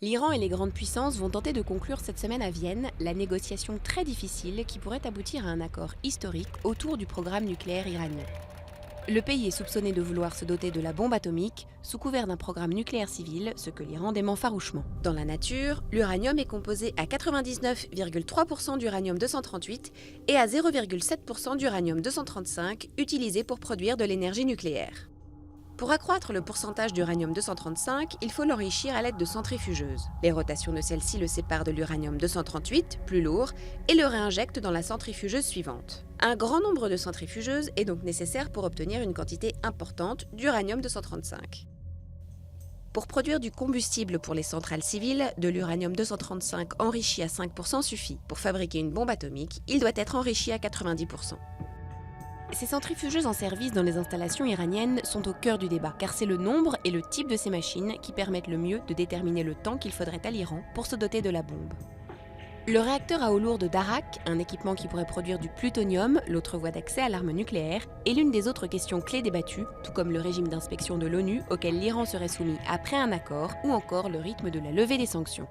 L'Iran et les grandes puissances vont tenter de conclure cette semaine à Vienne la négociation très difficile qui pourrait aboutir à un accord historique autour du programme nucléaire iranien. Le pays est soupçonné de vouloir se doter de la bombe atomique sous couvert d'un programme nucléaire civil, ce que l'Iran dément farouchement. Dans la nature, l'uranium est composé à 99,3% d'uranium-238 et à 0,7% d'uranium-235 utilisés pour produire de l'énergie nucléaire. Pour accroître le pourcentage d'uranium-235, il faut l'enrichir à l'aide de centrifugeuses. Les rotations de celle-ci le séparent de l'uranium-238, plus lourd, et le réinjectent dans la centrifugeuse suivante. Un grand nombre de centrifugeuses est donc nécessaire pour obtenir une quantité importante d'uranium-235. Pour produire du combustible pour les centrales civiles, de l'uranium-235 enrichi à 5% suffit. Pour fabriquer une bombe atomique, il doit être enrichi à 90%. Ces centrifugeuses en service dans les installations iraniennes sont au cœur du débat, car c'est le nombre et le type de ces machines qui permettent le mieux de déterminer le temps qu'il faudrait à l'Iran pour se doter de la bombe. Le réacteur à eau lourde d'Arak, un équipement qui pourrait produire du plutonium, l'autre voie d'accès à l'arme nucléaire, est l'une des autres questions clés débattues, tout comme le régime d'inspection de l'ONU auquel l'Iran serait soumis après un accord, ou encore le rythme de la levée des sanctions.